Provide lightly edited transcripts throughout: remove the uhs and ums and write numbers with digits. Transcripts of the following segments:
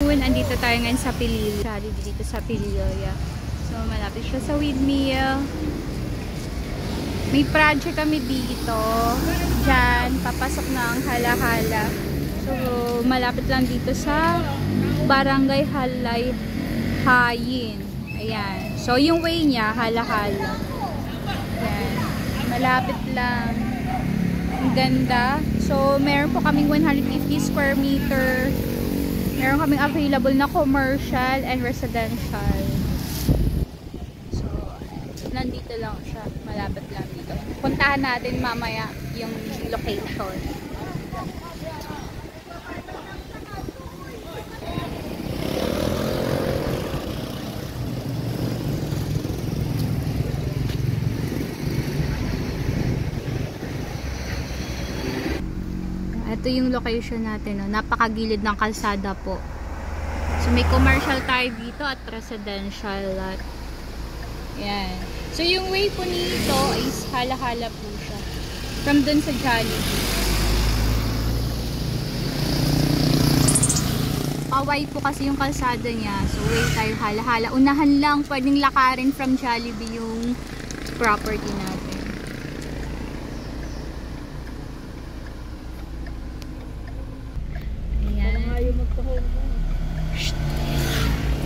afternoon. Andito tayo ngayon sa Pilil. Dito sa Pilil. So, malapit siya sa windmill. May project kami dito. Diyan, papasok na ang Hala-Hala. So, malapit lang dito sa Barangay Halay Hayin. Ayan. So, yung way niya, Hala-Hala. Ayan. Malapit lang. Ang ganda. So, meron po kaming 150 square meter. Meron kaming available na commercial and residential. So, nandito lang siya. Malapit lang dito. Puntahan natin mamaya yung location. Ito yung location natin, no? Napakagilid ng kalsada po. So may commercial tayo dito at residential lot. Yan. So yung way po nito is Hala-Hala po siya. From dun sa Jollibee. Paway po kasi yung kalsada niya. So way tayo Hala-Hala. Unahan lang, pwedeng lakarin from Jollibee yung property natin.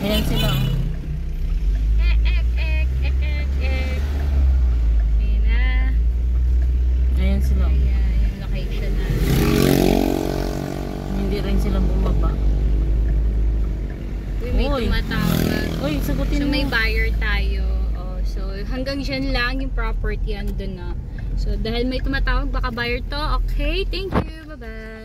Ayan sila. Ayan na. Ayan sila. Ayan, yung location na. Hindi rin sila bumaba. Uy, may tumatawag. Uy, sagutin so, mo. may buyer tayo. Oh, so, hanggang dyan lang yung property andun na. So, dahil may tumatawag, baka buyer to. Okay, thank you. Bye-bye.